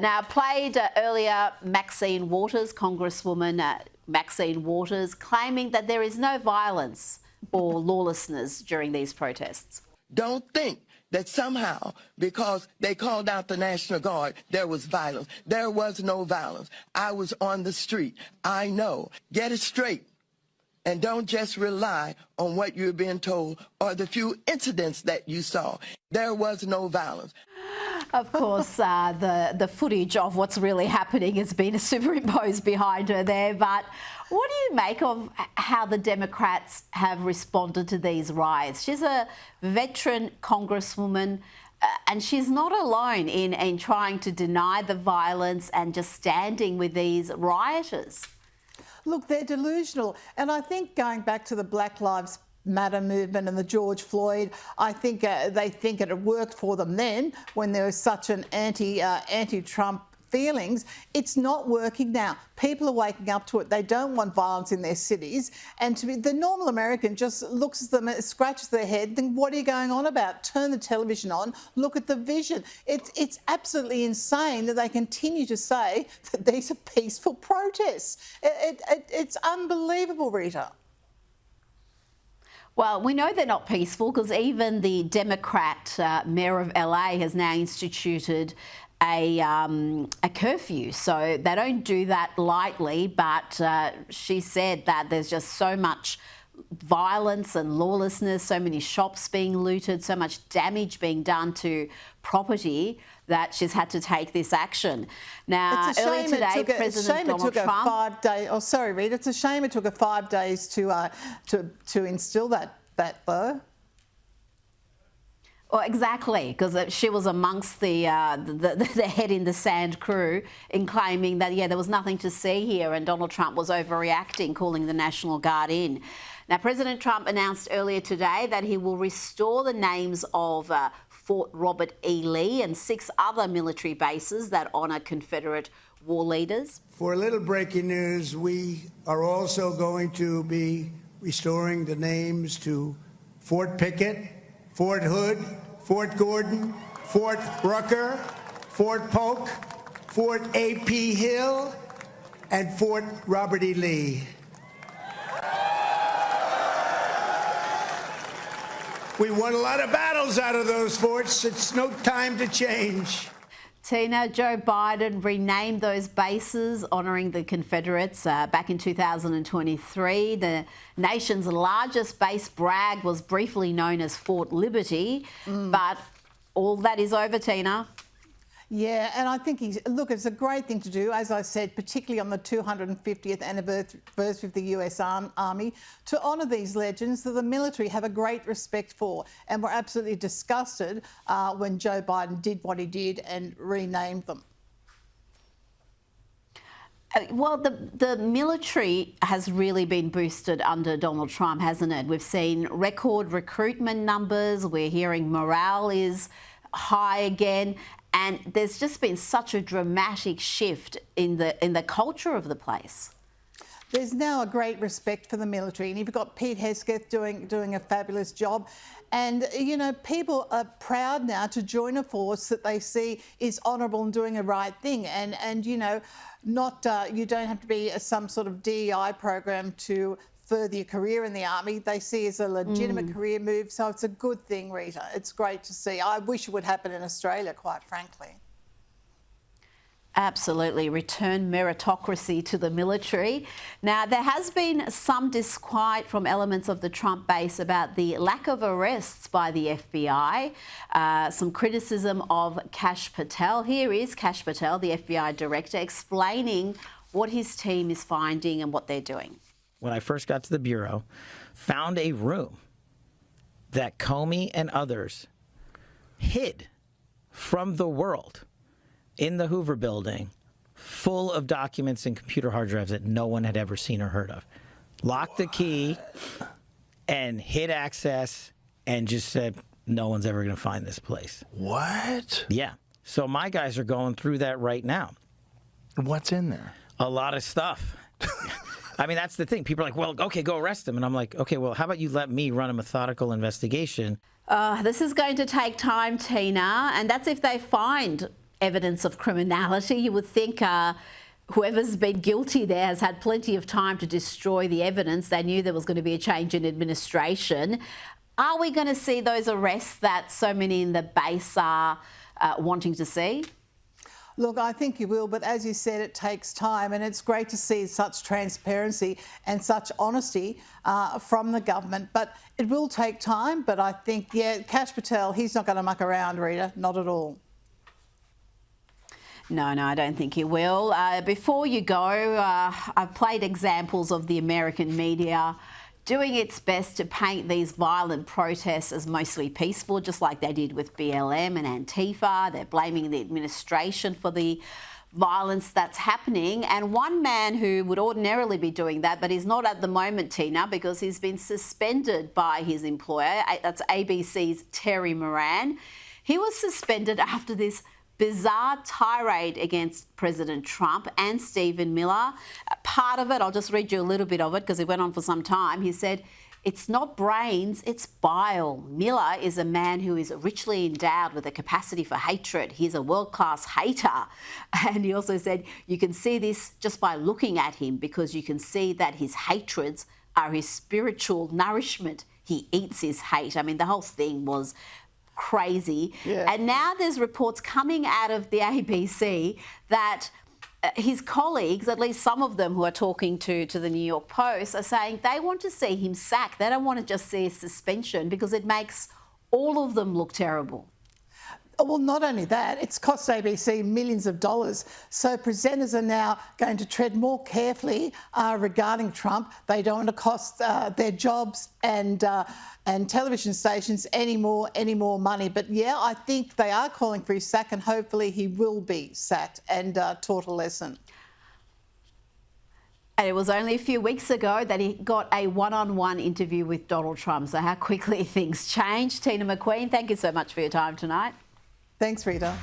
Now, played earlier Maxine Waters, Congresswoman Maxine Waters, claiming that there is no violence or lawlessness during these protests. Don't think that somehow, because they called out the National Guard, there was violence. There was no violence. I was on the street. I know. Get it straight. And don't just rely on what you're being told or the few incidents that you saw. There was no violence. Of course, the footage of what's really happening has been superimposed behind her there. But what do you make of how the Democrats have responded to these riots? She's a veteran congresswoman, and she's not alone in trying to deny the violence and just standing with these rioters. Look, they're delusional. And I think going back to the Black Lives Matter movement and the George Floyd, I think they think it had worked for them then when there was such an anti-Trump feelings. It's not working now. People are waking up to it. They don't want violence in their cities. And the normal American just looks at them, scratches their head, think, what are you going on about? Turn the television on, look at the vision. It's absolutely insane that they continue to say that these are peaceful protests. It's unbelievable, Rita. Well, we know they're not peaceful because even the Democrat mayor of LA has now instituted a curfew. So they don't do that lightly, but she said that there's just so much violence and lawlessness, so many shops being looted, so much damage being done to property that she's had to take this action. Now, earlier today, President Donald Trump... Rita, it's a shame it took her 5 days to instill that though. Well, exactly, because she was amongst the head in the sand crew in claiming that, yeah, there was nothing to see here and Donald Trump was overreacting, calling the National Guard in. Now, President Trump announced earlier today that he will restore the names of Fort Robert E. Lee and 6 other military bases that honour Confederate war leaders. For a little breaking news, we are also going to be restoring the names to Fort Pickett, Fort Hood, Fort Gordon, Fort Rucker, Fort Polk, Fort A.P. Hill, and Fort Robert E. Lee. We won a lot of battles out of those forts. It's no time to change. Teena, Joe Biden renamed those bases honouring the Confederates back in 2023. The nation's largest base, Bragg, was briefly known as Fort Liberty, but all that is over, Teena. Yeah, and I think look, it's a great thing to do, as I said, particularly on the 250th anniversary of the US Army, to honour these legends that the military have a great respect for. And we're absolutely disgusted when Joe Biden did what he did and renamed them. Well, the military has really been boosted under Donald Trump, hasn't it? We've seen record recruitment numbers. We're hearing morale is high again. And there's just been such a dramatic shift in the culture of the place. There's now a great respect for the military, and you've got Pete Hesketh doing a fabulous job. And, you know, people are proud now to join a force that they see is honourable and doing the right thing. And you know, not you don't have to be some sort of DEI program to further your career in the Army. They see it as a legitimate career move, so it's a good thing, Rita. It's great to see. I wish it would happen in Australia, quite frankly. Absolutely. Return meritocracy to the military. Now, there has been some disquiet from elements of the Trump base about the lack of arrests by the FBI. Some criticism of Kash Patel. Here is Kash Patel, the FBI director, explaining what his team is finding and what they're doing. When I first got to the Bureau, found a room that Comey and others hid from the world in the Hoover Building, full of documents and computer hard drives that no one had ever seen or heard of. Locked the key and hid access and just said, no one's ever going to find this place. What? Yeah. So my guys are going through that right now. What's in there? A lot of stuff. I mean, that's the thing. People are like, well, okay, go arrest him. And I'm like, okay, well, how about you let me run a methodical investigation? This is going to take time, Teena, and that's if they find evidence of criminality. You would think whoever's been guilty there has had plenty of time to destroy the evidence. They knew there was going to be a change in administration. Are we going to see those arrests that so many in the base are wanting to see? Look, I think you will, but as you said, it takes time, and it's great to see such transparency and such honesty from the government. But it will take time, but I think, yeah, Kash Patel, he's not going to muck around, Rita, not at all. No, I don't think he will. Before you go, I've played examples of the American media doing its best to paint these violent protests as mostly peaceful, just like they did with BLM and Antifa. They're blaming the administration for the violence that's happening. And one man who would ordinarily be doing that, but he's not at the moment, Teena, because he's been suspended by his employer. That's ABC's Terry Moran. He was suspended after this bizarre tirade against President Trump and Stephen Miller. Part of it, I'll just read you a little bit of it because it went on for some time. He said, "It's not brains, it's bile. Miller is a man who is richly endowed with a capacity for hatred. He's a world-class hater." And he also said, "You can see this just by looking at him because you can see that his hatreds are his spiritual nourishment. He eats his hate." I mean, the whole thing was crazy. Yeah. And now there's reports coming out of the ABC that his colleagues, at least some of them who are talking to the New York Post, are saying they want to see him sacked. They don't want to just see a suspension because it makes all of them look terrible. Well, not only that, it's cost ABC millions of dollars. So presenters are now going to tread more carefully regarding Trump. They don't want to cost their jobs and television stations any more money. But yeah, I think they are calling for his sack, and hopefully he will be sacked and taught a lesson. And it was only a few weeks ago that he got a one-on-one interview with Donald Trump. So how quickly things change. Teena McQueen, thank you so much for your time tonight. Thanks, Rita.